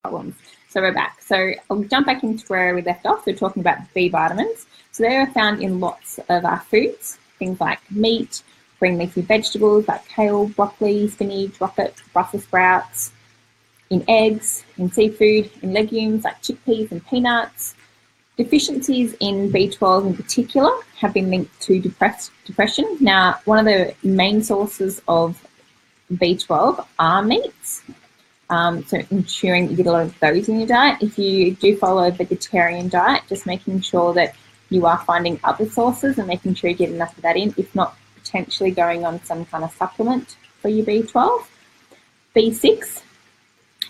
problems. So we're back. So I'll jump back into where we left off. So we're talking about B vitamins. So they are found in lots of our foods, things like meat, green leafy vegetables like kale, broccoli, spinach, rocket, Brussels sprouts, in eggs, in seafood, in legumes like chickpeas and peanuts. Deficiencies in B12 in particular have been linked to depression. Now, one of the main sources of B12 are meats. So ensuring that you get a lot of those in your diet. If you do follow a vegetarian diet, just making sure that you are finding other sources and making sure you get enough of that in, if not potentially going on some kind of supplement for your B12. B6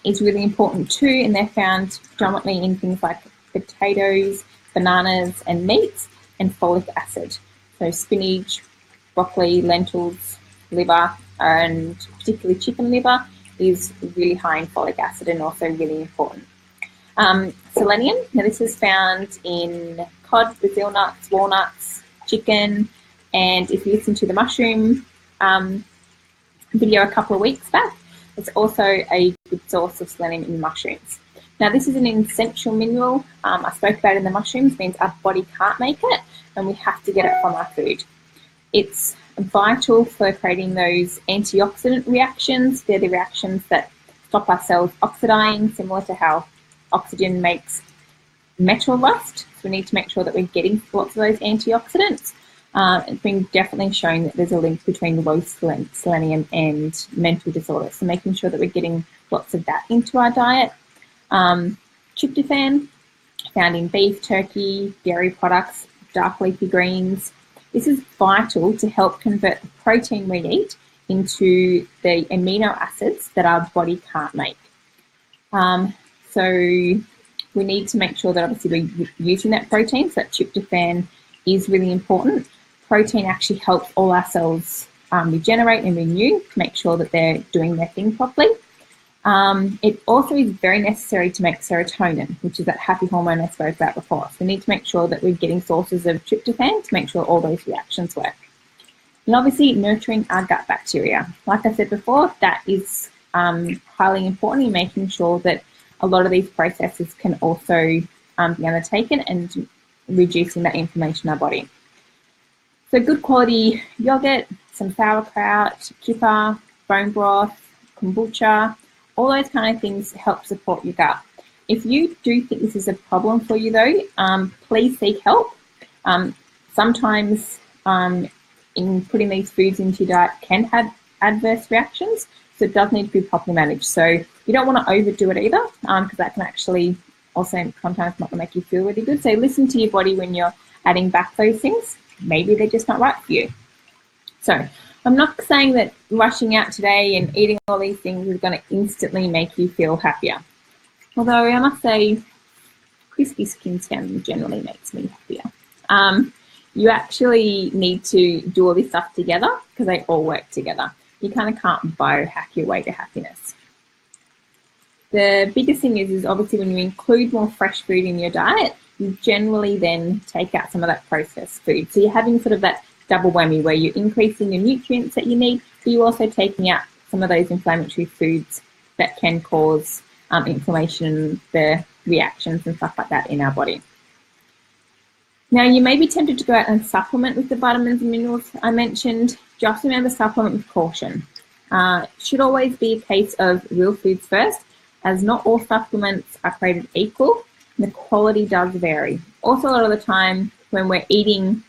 is really important too, and they're found predominantly in things like potatoes, bananas and meats, and folic acid. So spinach, broccoli, lentils, liver, and particularly chicken liver is really high in folic acid and also really important. Selenium, now this is found in cod, Brazil nuts, walnuts, chicken, and if you listen to the mushroom video a couple of weeks back, it's also a good source of selenium in mushrooms. Now this is an essential mineral, I spoke about in the mushrooms, means our body can't make it and we have to get it from our food. It's vital for creating those antioxidant reactions. They're the reactions that stop our cells oxidizing, similar to how oxygen makes metal rust. So we need to make sure that we're getting lots of those antioxidants. It's been definitely shown that there's a link between low selenium and mental disorders. So making sure that we're getting lots of that into our diet. Tryptophan, found in beef, turkey, dairy products, dark leafy greens. This is vital to help convert the protein we eat into the amino acids that our body can't make. So we need to make sure that obviously we're using that protein, so that tryptophan is really important. Protein actually helps all our cells regenerate and renew to make sure that they're doing their thing properly. It also is very necessary to make serotonin, which is that happy hormone I spoke about before. So we need to make sure that we're getting sources of tryptophan to make sure all those reactions work. And obviously nurturing our gut bacteria. Like I said before, that is highly important in making sure that a lot of these processes can also be undertaken and reducing that inflammation in our body. So good quality yogurt, some sauerkraut, kefir, bone broth, kombucha, all those kind of things help support your gut. If you do think this is a problem for you though, please seek help. Sometimes in putting these foods into your diet can have adverse reactions, so it does need to be properly managed. So you don't want to overdo it either, because that can actually also sometimes not make you feel really good. So listen to your body when you're adding back those things. Maybe they're just not right for you. So I'm not saying that rushing out today and eating all these things is going to instantly make you feel happier. Although I must say, crispy skin generally makes me happier. You actually need to do all this stuff together because they all work together. You kind of can't biohack your way to happiness. The biggest thing is obviously when you include more fresh food in your diet, you generally then take out some of that processed food. So you're having sort of that double whammy where you're increasing the nutrients that you need, but you're also taking out some of those inflammatory foods that can cause inflammation, the reactions and stuff like that in our body. Now, you may be tempted to go out and supplement with the vitamins and minerals I mentioned. Just remember, supplement with caution. It should always be a case of real foods first, as not all supplements are created equal. The quality does vary. Also, a lot of the time when we're eating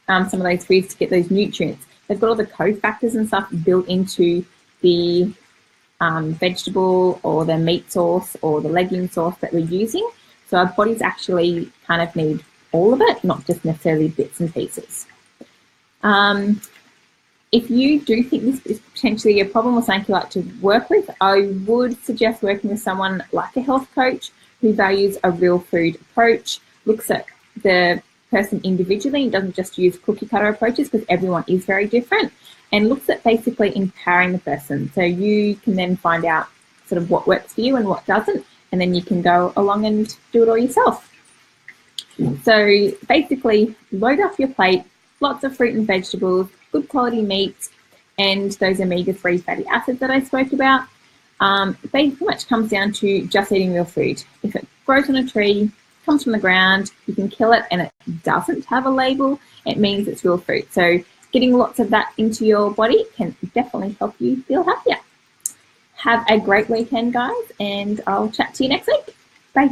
some of those foods to get those nutrients, they've got all the cofactors and stuff built into the vegetable or the meat source or the legume source that we're using. So our bodies actually kind of need all of it, not just necessarily bits and pieces. If you do think this is potentially a problem or something you like to work with, I would suggest working with someone like a health coach who values a real food approach, looks at the person individually and doesn't just use cookie cutter approaches because everyone is very different, and looks at basically empowering the person. So you can then find out sort of what works for you and what doesn't, and then you can go along and do it all yourself. So basically load up your plate, lots of fruit and vegetables, good quality meats, and those omega-3 fatty acids that I spoke about. pretty much comes down to just eating real food. If it grows on a tree, comes from the ground, you can kill it and it doesn't have a label, it means it's real food. So getting lots of that into your body can definitely help you feel happier. Have a great weekend, guys, and I'll chat to you next week. Bye.